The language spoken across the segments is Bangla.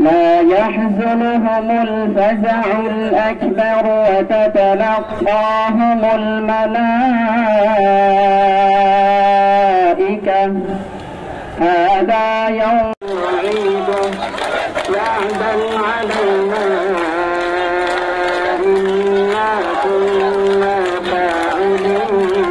لا يحزنهم الفزع الأكبر وتتلقاهم الملائكة هذا يوم عيد وعدا علينا إنا كنا فاعلين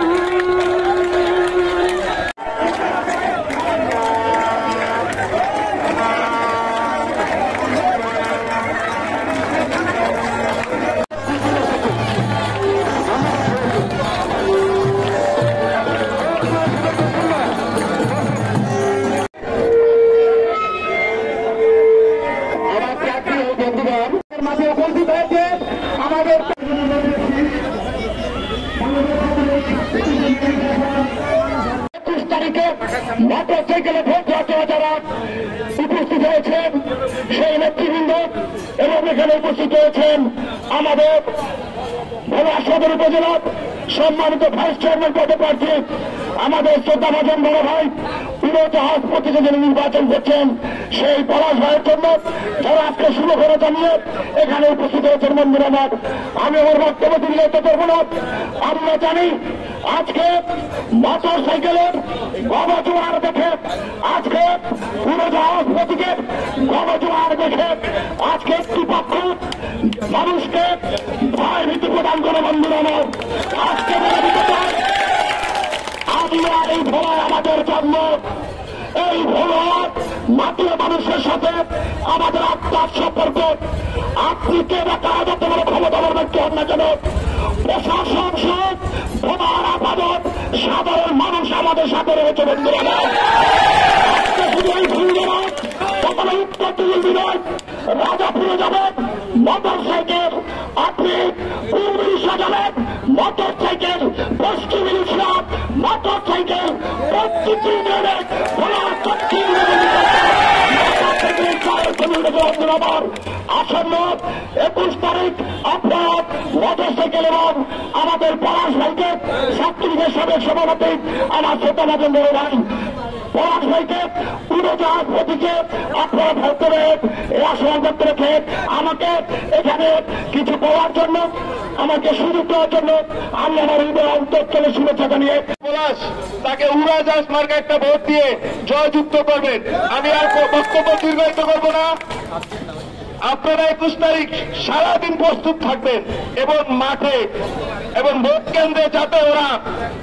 মোটরসাইকেলে ভোট যারা উপস্থিত হয়েছেন সেই নেতৃবৃন্দ এবং এখানে উপস্থিত হয়েছেন আমাদের ভোলা সদর উপজেলার সম্মানিত ভাইস চেয়ারম্যান পদপ্রার্থী আমাদের শ্রদ্ধাভাজন বড় ভাই উড়োজাহাজ প্রতীকে যিনি নির্বাচন করছেন সেই পলাশ ভাইয়ের জন্য যারা আজকে শুভ করে জানিয়ে এখানে উপস্থিত হয়েছেন বন্ধুরা আমার। আমি আমার বক্তব্য দীর্ঘায়িত করব না। আমরা জানি আজকে মোটর সাইকেলের গণজোয়ার দেখে আজকে উড়োজাহাজ প্রতীকে গণজোয়ার দেখে আজকে একটি পক্ষ মানুষকে ভয় ভীতি প্রদান করে বন্ধুরা আমার। আজকে বলে দিতে চাই আমরা এই ভোলায় আমাদের জন্ম, এই ভোলার মাটির মানুষের সাথে আমাদের আত্মার সম্পর্ক। আপনি কে বা কারা যত বড় ক্ষমতার ব্যক্তি হন না কেন, প্রশাসন সব ভোলার আপাদন সাধারণ মানুষ আমাদের সাথে রয়েছে বন্ধুরা। আজকে শুধু এই ভুলরা সকলে উত্তর দিল্লি নয়, রাজাপুরে যাবেন মোটর সাইকেল, আপনি উড়িষ্যা যাবেন মোটর সাইকেল, পশ্চিম ইসলাম মোটর সাইকেল, প্রত্যেকটি ইউনিয়নে আসন্ন 21 তারিখ আপনার মোটর সাইকেল এবং আমাদের পলাশ ভাইকে ছাত্রলীগের সাবেক সভাপতি আমার শ্রদ্ধাভাজন বড় ভাই পলাশ ভাইকে উড়োজাহাজ প্রতীকে আপনারা ভোট করে এই আসন করতে রেখে আমাকে এখানে কিছু পাওয়ার জন্য, আমাকে সুযোগ দেওয়ার জন্য আমি আমার হৃদয় অন্তঃস্থলে শুভেচ্ছা জানিয়ে পলাশ তাকে উড়োজাহাজ মার্কা একটা ভোট দিয়ে জয়যুক্ত করবেন। আমি আর বক্তব্য দীর্ঘায়িত করবো না। আপনারা 21 তারিখ সারাদিন প্রস্তুত থাকবেন এবং মাঠে এবং ভোট কেন্দ্রে যাতে ওরা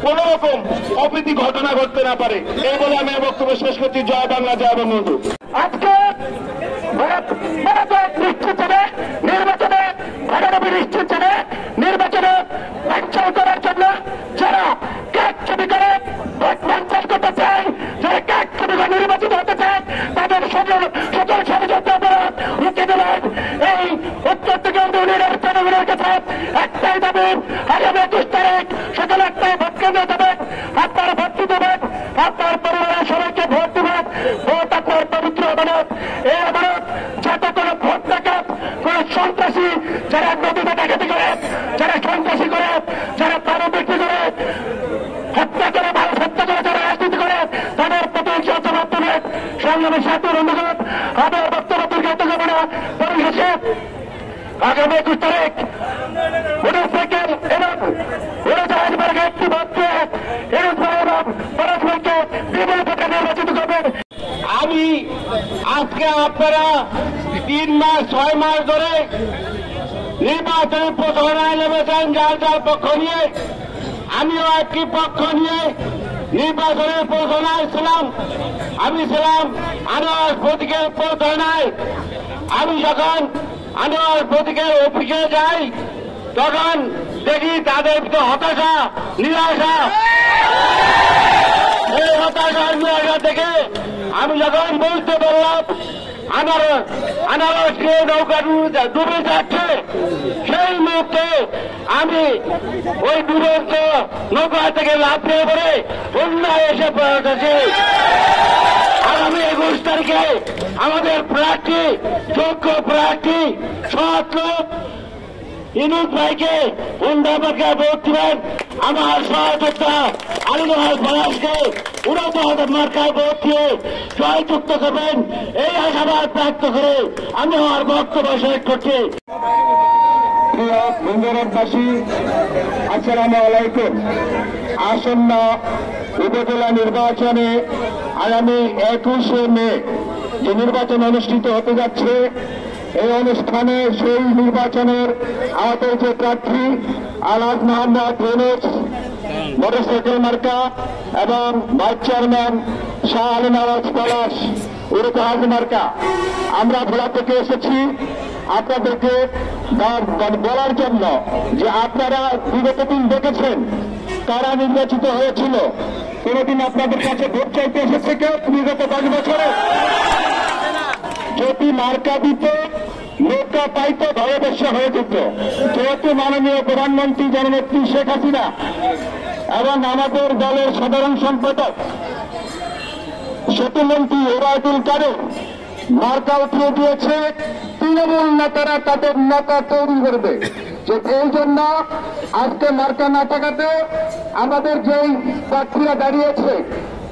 কোন রকম অপ্রীতি ঘটনা ঘটতে না পারে, এই বলে আমি বক্তব্য শেষ করছি। জয় বাংলা, জয় বঙ্গবন্ধু। আজকে নির্বাচনে নির্বাচনে বাঞ্চাল করার জন্য যারা কাক ছবি করে ভোট বাঞ্চাল করতে চায়, যারা কাক ছবি করে নির্বাচিত হতে চায়, তাদের সকল ষড়যন্ত্র অপরাধ রুখে দেবেন। এই উত্তর থেকে ইউনিয়নের জনগণের কাছে একটাই দাবি, আগামী 21 তারিখ সকল একটাই ভোট কেন্দ্রে দেবেন, আপনার ভোট দেবেন, আপনার পরিবারের সবাইকে ভোট দেবেন। ভোট আপনার পবিত্র অমানত। এই অমানত যাতে কোনো ভোট ডাকাত, কোন সন্ত্রাসী যারা নদীতে ডাকাতি করে, যারা সন্ত্রাসী করে, যারা পানি বিক্রি করে, হত্যা করে, মানুষ হত্যা করে, যারা রাজনীতি করে, তাদের প্রতি জবাব দেবেন। সংগ্রামের সাথে অনুরোধ, আমার বক্তব্য দীর্ঘায়িত করব না। পরিশেষে আগামী 21 তারিখ মোটর সাইকেল এবং উড়োজাহাজ মার্কা একটি ভোট দিয়ে এবং পলাশ ভাইকে বিপুল ভোটে নির্বাচিত করবেন। আমি আজকে আপনারা 3 মাস 6 মাস ধরে নির্বাচনী প্রচারণায় নেমেছেন যার যার পক্ষ নিয়ে। আমিও একটি পক্ষ নিয়ে নির্বাচনের প্রচারণায় ছিলাম। আমি ছিলাম আনোয়ার প্রতীকের প্রচারণায়। আমি যখন আনোয়ার প্রতীকের অফিসে যাই তখন দেখি তাদের ভিতরে হতাশা, নিরাশা। এই হতাশা নিরাশা দেখে আমি যখন বুঝতে পারলাম আনারস নিয়ে নৌকা ডুবে যাচ্ছে, সেই মুহূর্তে আমি ওই ডুবন্ত নৌকা থেকে লাফিয়ে পড়ে বন্যায় এসে পৌঁছেছি। আগামী 21 তারিখে আমাদের প্রার্থী, যোগ্য প্রার্থী, সৎ লোক ইনুস ভাইকে উন্ডাবাকে ভোট দিবেন, আমার সহযোদ্ধা আলিনুল পলাশকে উড়াতে হবে মার্কায় ভোট দিয়ে জয়যুক্ত করবেন, এই আশাবাদ ব্যক্ত করে আমি আমার বক্তব্য শেষ করছি। প্রিয় বন্ধুরাবাসী, আসসালামু আলাইকুম। আসন্ন উপজেলা নির্বাচনে আগামী 21শে মে যে নির্বাচন অনুষ্ঠিত হতে যাচ্ছে, এই অনুষ্ঠানে সেই নির্বাচনের আওতায় যে প্রার্থী আলহাজ মোহাম্মদ ইউনূস মোটরসাইকেল মার্কা এবং ভাইস চেয়ারম্যান শাহ আলিনুল পলাশ উরুফে হাজি মার্কা, আমরা ভোলা থেকে এসেছি আপনাদেরকে বলার জন্য যে আপনারা বিগত দিন দেখেছেন কারা নির্বাচিত হয়েছিল। কোনদিন আপনাদের কাছে ভোট চাইতে এসেছে কেউ বিগত 10 বছরে? যদি মার্কা দিত, লোকটা পাইতো, ঘরে বসে হয়ে যেত। যেহেতু মাননীয় প্রধানমন্ত্রী জননেত্রী শেখ হাসিনা এবং আমাদের দলের সাধারণ সম্পাদক সেতুমন্ত্রী ওবায়দুল কাদের মার্কা উঠিয়ে দিয়েছে, তৃণমূল নেতারা তাদের নেতা তৈরি করবে। যে এই জন্য আজকে মার্কা না থাকাতে আমাদের যেই প্রার্থীরা দাঁড়িয়েছে,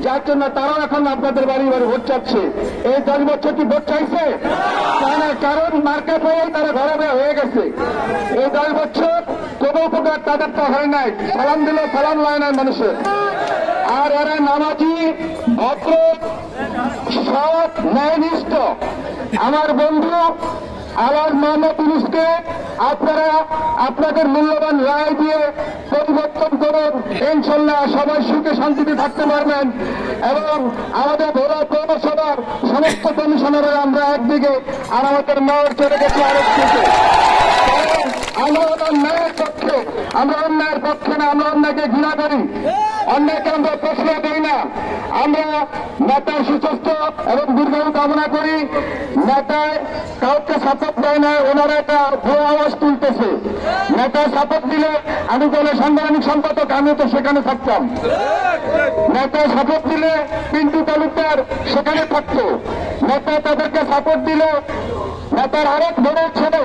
যার জন্য তারাও এখন আপনাদের বাড়ি বাড়ি ভোট চাচ্ছে। এই 10 বছর কি ভোট চাইছে? কারণ মার্কা পেয়ে তারা ঘরে ঘরে হয়ে গেছে। এই 10 বছর কোন উপকার তাদের তো হয় নাই, সালাম দিলে সালাম লয় নাই মানুষের। আর এরা নামাজি, ভদ্র, সৎ, ন্যায়নিষ্ঠ। আমার বন্ধু আলহাজ মোহাম্মদ ইউনূসকে আপনারা আপনাদের মূল্যবান রায় দিয়ে পরিবর্তন করুন, ইনশাল্লাহ সবাই সুখে শান্তিতে থাকতে পারবেন। এবং আমাদের ভোলা পৌরসভার সমস্ত কমিশনাররা আমরা একদিকে, আর আমাদের মেয়র চলে গেছে আরেকদিকে। আমরা ন্যায়ের পক্ষে, আমরা অন্যায়ের পক্ষে না, আমরা অন্যায়কে ঘৃণা করি, অন্যায়কে আমরা প্রশ্রয় দিই না। আমরা নেতার সুস্বাস্থ্য এবং দীর্ঘায়ু কামনা করি। নেতায় কাউকে সাপোর্ট দেয় না, ওনারা একটা ভুয়া আওয়াজ তুলতেছে। নেতা সাপোর্ট দিলে আমি দলের সাংগঠনিক সম্পাদক, আমিও তো সেখানে থাকতাম। নেতা সাপোর্ট দিলে পিন্টু তালুকদার সেখানে থাকতো। নেতা তাদেরকে সাপোর্ট দিলে নেতার আরেক বড় ছেলে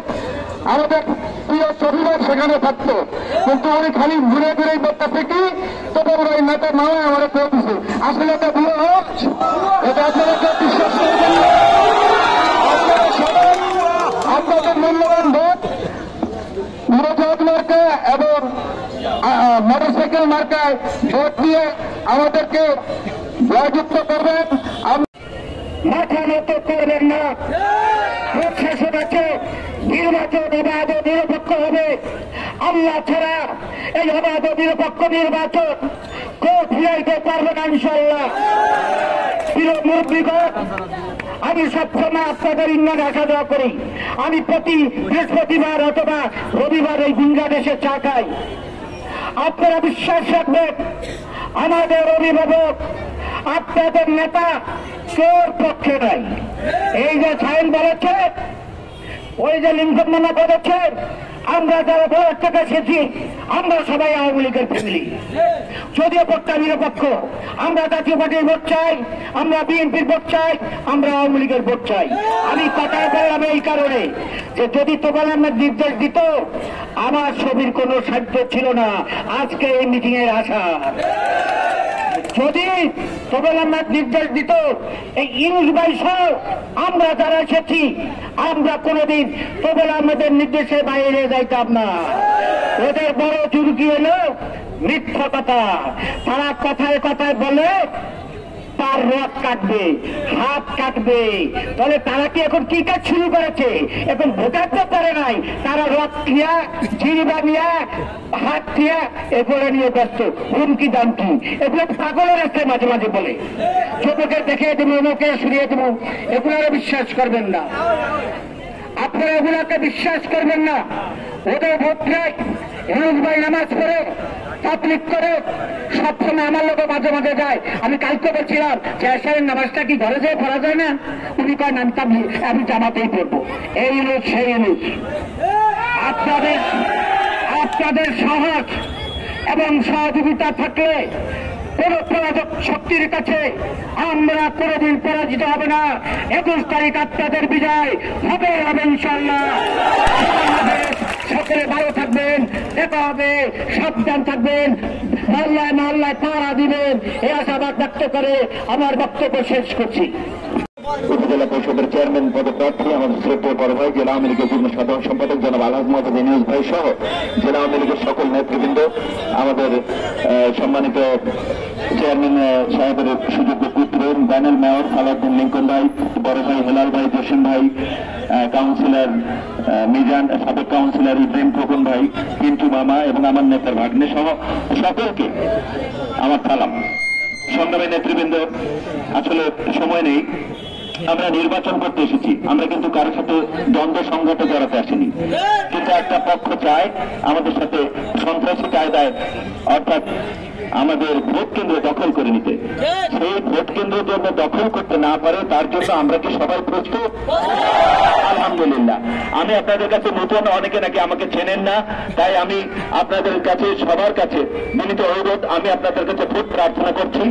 আমাদের প্রিয় শরীরের সেখানে থাকতো। কিন্তু উনি খালি ঘুরে ঘুরে বলতে থেকে তবে ওই নেতা মাও আমরা পেয়ে দিছে। আসলে এটা ভুয়া হোক, এটা আপনারা কেউ বিশ্বাস করবেন না। আপনারা সবাই আপনাদের মূল্যবান ভোট মুরজাদ মার্কা এবং মোটরসাইকেল মার্কায় ভোট দিয়ে আমাদেরকে জয়যুক্ত করবেন। মাথা নত করবেন না। ভোট শেষ হচ্ছে, নির্বাচন অবাধ ও নিরপেক্ষ হবে। আল্লাহ ছাড়া এই অবাধ ও নিরপেক্ষ নির্বাচন কেউ ফিরাইতে পারবে না ইনশাল্লাহ। প্রিয় মুরব্বীগণ, আমি সবসময় আপনাদের ইন্নার আসা যাওয়া করি। আমি প্রতি বৃহস্পতিবার অথবা রবিবার এই বাংলাদেশে চা খাই। আপনারা বিশ্বাস রাখবেন, আমাদের অভিভাবক, আপনাদের নেতা কেউর পক্ষে নাই। এই যে সাইন বলেছে, ওই যে লিঙ্কন মানা করেছেন, আমরা যারা ভোট থেকে এসেছি আমরা সবাই আওয়ামী লীগের ফ্যামিলি। যদিও ভোটটা নিরপেক্ষ, আমরা জাতীয় পার্টির ভোট চাই, আমরা বিএনপির ভোট চাই, আমরা আওয়ামী লীগের ভোট চাই। আমি কথা বললাম এই কারণে যে যদি তোফায়েল আহমেদ নির্দেশ দিত, আমার ছবির কোনো সাধ্য ছিল না আজকে এই মিটিং এর আসা। যদি তোফায়েল আহমেদ নির্দেশ দিত, এই ইউনূস ভাই সহ আমরা যারা এসেছি আমরা কোনদিন তোফায়েল আহমেদের নির্দেশের বাইরে যাইতাম না। ওদের বড় চুরকি হলো মিথ্যা কথা। তারা কথায় কথায় বলে তার রথ কাটবে, হাত কাটবে। তাহলে তারা কি এখন কি কাজ শুরু করেছে? এখন ভোটার তো করে নাই, তারা রথ ক্রিয়া, জিরিবা নিয়ে, হাত ক্রিয়া এগুলো নিয়ে ব্যস্ত। হুমকি দামকি এগুলো পাগলের রাস্তায় মাঝে মাঝে বলে, চোখকে দেখিয়ে দেবো, ওকে সরিয়ে দেবো। এগুলো বিশ্বাস করবেন না, আপনারা এগুলোকে বিশ্বাস করবেন না। ওদের ভোট নাই। ইউনূস ভাই নামাজ পড়ে, তাবলীগ করে, সবসময় আমার লোক মাঝে মাঝে যায়। আমি কালকে বলছিলাম যে এশারের নামাজটা কি ঘরে যেয়ে পড়া যায় না? উনি কয় আমি তাবলীগ, আমি জামাতেই পড়বো। এই লোক সেই লোক। আপনাদের সাহস এবং সহযোগিতা থাকলে কোন পরাজক শক্তির কাছে আমরা কোনদিন পরাজিত হবে না। 21 তারিখ আপনাদের বিজয় হবে ইনশাল্লাহ। সকলে ভালো থাকবেন, দেখা হবে, সাবধান থাকবেন, মহল্লায় মহল্লায় পাহারা দিবেন, এই আশাবাদ ব্যক্ত করে আমার বক্তব্য শেষ করছি। উপজেলা পরিষদের চেয়ারম্যান পদপ্রার্থী আমাদের শ্রদ্ধেয় বড় ভাই জেলা আওয়ামী লীগের যুগ্ম সাধারণ সম্পাদক জনাব আলহাজ মোহাম্মদ ইউনূস ভাই সহ জেলা আওয়ামী লীগের সকল নেতৃবৃন্দ, আমাদের সম্মানিত চেয়ারম্যান সাহেবের সুযোগ্য পুত্র প্যানেল মেয়র সালাউদ্দিন লিঙ্কন ভাই, বড় ভাই হেলাল ভাই, জসিম ভাই, কাউন্সিলর মিজান, সাবেক কাউন্সিলর ইব্রাহিম খোকন ভাই, পিন্টু মামা এবং আমার নেতার ভাগ্নে সহ সকলকে আমার সালাম। সংগ্রামী নেতৃবৃন্দ, আসলে সময় নেই, আমরা নির্বাচন করতে এসেছি, আমরা কিন্তু কারোর সাথে দ্বন্দ্ব সংঘাতে জড়াতে আসিনি, কিন্তু একটা পক্ষ চায় আমাদের সাথে সন্ত্রাসী কায়দায় অর্থাৎ আমাদের ভোট কেন্দ্র দখল করে নিতে। সেই ভোট কেন্দ্রের জন্য দখল করতে না পারে তার জন্য আমরা কি সবাই প্রস্তুত? আলহামদুলিল্লাহ। আমি আপনাদের কাছে নতুন, অনেকে নাকি আমাকে চেনেন না, তাই আমি আপনাদের কাছে সবার কাছে বিনীত অনুরোধ, আমি আপনাদের কাছে ভোট প্রার্থনা করছি।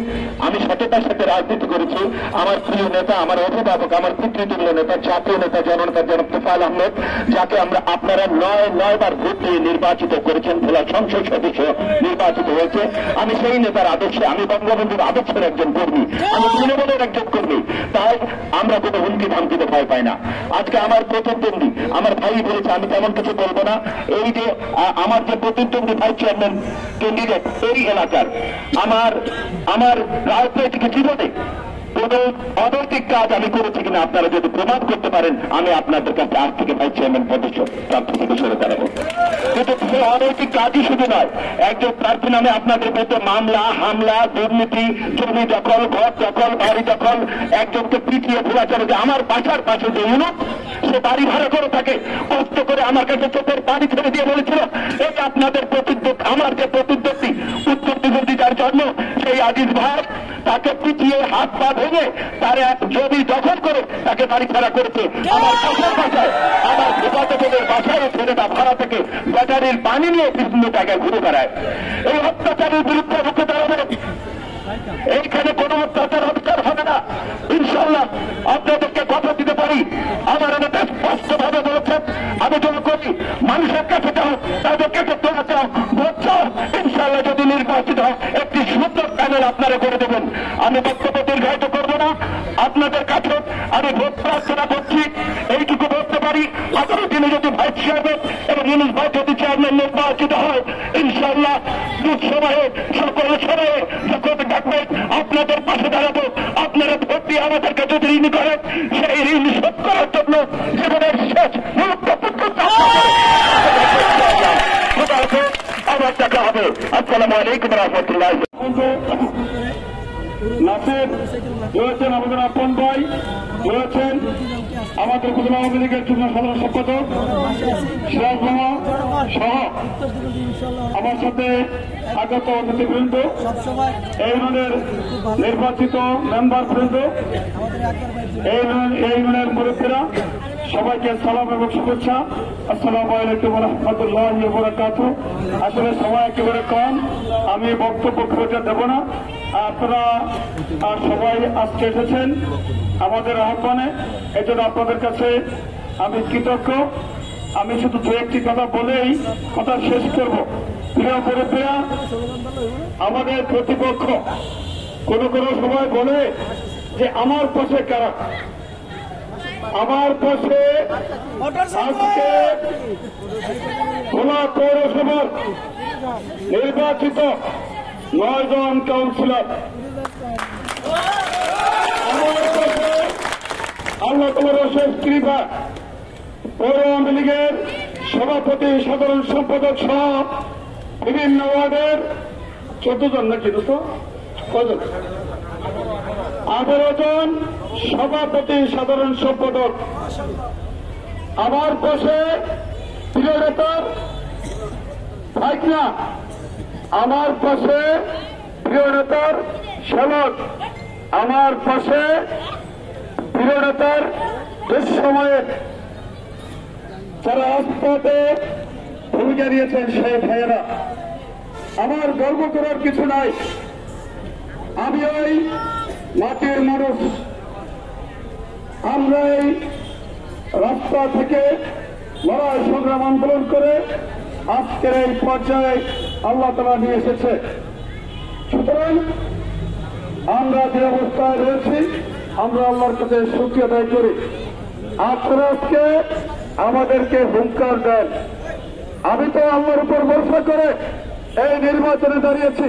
আমি সততার সাথে রাজনীতি করেছি। আমার প্রিয় নেতা, আমার অভিভাবক, আমার পিতৃতুল্য নেতা, জাতীয় নেতা জননেতা জনাব তোফায়েল আহমেদ, যাকে আপনারা 9 বার ভোট দিয়ে নির্বাচিত করেছেন, ভোলা সংসদ সদস্য নির্বাচিত হয়েছে। আমি সেই নেতার আদর্শে, আমি বঙ্গবন্ধুর আদর্শের একজন কর্মী, আমি তৃণমূলের একজন কর্মী, তাই আমরা কোনো হুমকি ধামকিতে ভয় পাই না। আজকে আমার প্রতিদ্বন্দ্বী, আমার ভাই বলেছে, আমি তেমন কিছু বলবো না। এই যে আমার যে প্রতিদ্বন্দ্বী ভাইস চেয়ারম্যান ক্যান্ডিডেট, এই এলাকার আমার রাজনৈতিক জীবনে কোন অনৈতিক কাজ আমি করেছি কিনা আপনারা যদি প্রমাণ করতে পারেন, আমি আপনাদের কাছে আজ থেকে ভাইস চেয়ারম্যান পদস্য প্রার্থী থেকে সরে দাঁড়াবো। কিন্তু সে অনৈতিক কাজই শুধু নয়, একজন প্রার্থী নামে আপনাদের মধ্যে মামলা, হামলা, দুর্নীতি, জমি দখল, ঘর দখল, বাড়ি দখল, একজনকে পিটিয়ে ভুলা চলে যে আমার বাসার পাশে যে ইউনিট, সে বাড়ি ভাড়া করে থাকে, কষ্ট করে আমার কাছে চোখের পানি ছেড়ে দিয়ে বলেছিল, এই আপনাদের প্রতিদ্বন্দ্বী, আমার যে প্রতিদ্বন্দ্বী উত্তর বিরোধী যার জন্য, সেই আজিজ ভাই তাকে পিটিয়ে হাত পা ভেঙে তার এক জমি দখল করে তাকে বাড়ি ভাড়া করেছে। আমার পাশের বাসায়, আমার ভূপাতকের বাসায় ছেলেটা ভাড়া থেকে ব্যাটারির পানি নিয়ে বিভিন্ন জায়গায় ঘুরে বেড়ায়। এই অত্যাচারের বিরুদ্ধে রুখে দাঁড়াবে। এইখানে কোনো অত্যাচার হবে না ইনশাল্লাহ। আপনাদেরকে কথা দিতে পারি, আমার নেতা স্পষ্টভাবে বলেছেন, আমি যখন করি মানুষের কাছে যাও, তাদের কাছে তোলা চাও, ভোট চাও, ইনশাল্লাহ যদি নির্বাচিত হয় একটি সুন্দর প্যানেল আপনারা করে দেবেন। আমি বক্তব্য দীর্ঘায়িত করবো না, আপনাদের কাছে আমি ভোট প্রার্থনা করছি, এইটুকু বলতে পারি, আগামী দিনে যদি ভাইস চেয়ারম্যান এবং ইউনূস ভাই যদি চেয়ারম্যান নির্বাচিত হয়, ইনশাল্লাহ দুঃসময়ে সকল সময়ে যখন ডাকবেন আপনাদের পাশে দাঁড়াবো। আপনারা ভোট দিয়ে আমাদেরকে যদি ঋণ করেন, সেই ঋণ শোধ করার জন্য জীবনের শেষ মুহূর্ত পর্যন্ত আবার দেখা হবে। আসসালামু আলাইকুম রহমতুল্লাহ। নাসির রয়েছেন, আমাদের আপন ভাই রয়েছেন, আমাদের উপজেলা আওয়ামী লীগের যুগ্ম সাধারণ সম্পাদক সিরাজ মামা সহ আমার সাথে আগত অতিথিবৃন্দ, এই ইউনিয়নের নির্বাচিত মেম্বার বৃন্দ, এই ইউনিয়নের মুরব্বীরা, সবাইকে সালাম এবং শুভেচ্ছা। আসসালামু আলাইকুম ওয়া রাহমাতুল্লাহি ওয়া বারাকাতুহু। আসলে সময় একেবারে কম, আমি বক্তব্য খুঁজে দেব না। আপনারা সবাই আজকে এসেছেন আমাদের আহ্বানে, এজন্য আপনাদের কাছে আমি কৃতজ্ঞ। আমি শুধু দু একটি কথা বলেই কথা শেষ করব। প্রিয় মুরব্বীরা, আমাদের প্রতিপক্ষ কোনো সময় বলে যে আমার পাশে কারা, আমার পাশে আজকে ভোলা পৌরসভার নির্বাচিত 9 জন কাউন্সিলর, আমার পাশে আল্লাহ তাআলার অশেষ কৃপা পৌর আওয়ামী লীগের সভাপতি, সাধারণ সম্পাদক সহ বিভিন্ন ওয়ার্ডের 14 জন নাকি কজন, 18 জন সভাপতি, সাধারণ সম্পাদক। আমার পাশে প্রিয় নেতার ভাইকনা, আমার পাশে প্রিয় নেতার সেবক, আমার পাশে প্রিয় নেতার দুঃসময়ের যারা রাজপথে ভূমিকা নিয়েছেন সেই ভাইয়েরা। আমার গর্ব করার কিছু নাই, আমি ওই মাটির মানুষ। আমরা এই রাস্তা থেকে লড়াই সংগ্রাম আন্দোলন করে আজকের এই পর্যায়ে আল্লাহ তাআলা নিয়ে এসেছে। সুতরাং আমরা যে অবস্থায় রয়েছি আমরা আল্লাহর কাছে শুকরিয়া আদায় করি। আপনারা আজকে আমাদেরকে হুঙ্কার দেন। আমি তো আল্লাহর উপর ভরসা করে এই নির্বাচনে দাঁড়িয়েছি।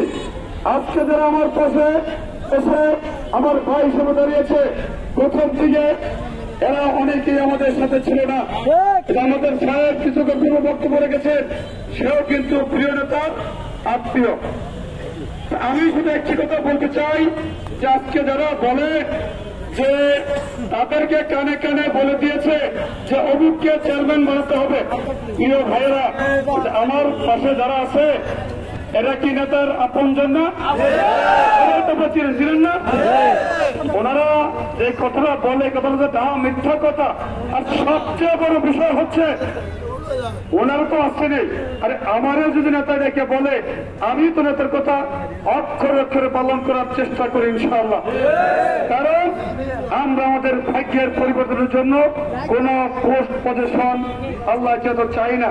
আজকে যারা আমার পাশে এসে আমার ভাই হিসেবে দাঁড়িয়েছে প্রথম দিকে এরা অনেকেই আমাদের সাথে ছিল না। আমাদের সাহেব কিছু পূর্ব বক্তব্য রেখেছেন, সেও কিন্তু প্রিয় নেতার আত্মীয়। আমি শুধু একটি কথা বলতে চাই যে আজকে যারা বলে যে তাদেরকে কানে কানে বলে দিয়েছে যে অমুককে চেয়ারম্যান বানাতে হবে, প্রিয় ভাইয়েরা আমার পাশে যারা আছে এরা কি নেতার আপনজন না? ছিলেন না? ওনারা যে কথাটা বলে কথাটা মিথ্যা কথা। আর সবচেয়ে বড় বিষয় হচ্ছে ওনারা তো আসছেনি। আরে আমারও যদি নেতা ডেকে বলে আমি তো নেতার কথা অক্ষরে অক্ষরে পালন করার চেষ্টা করি ইনশাআল্লাহ। কারণ আমরা আমাদের ভাগ্যের পরিবর্তনের জন্য কোন পোস্ট পজিশন আল্লাহ যত চাই না।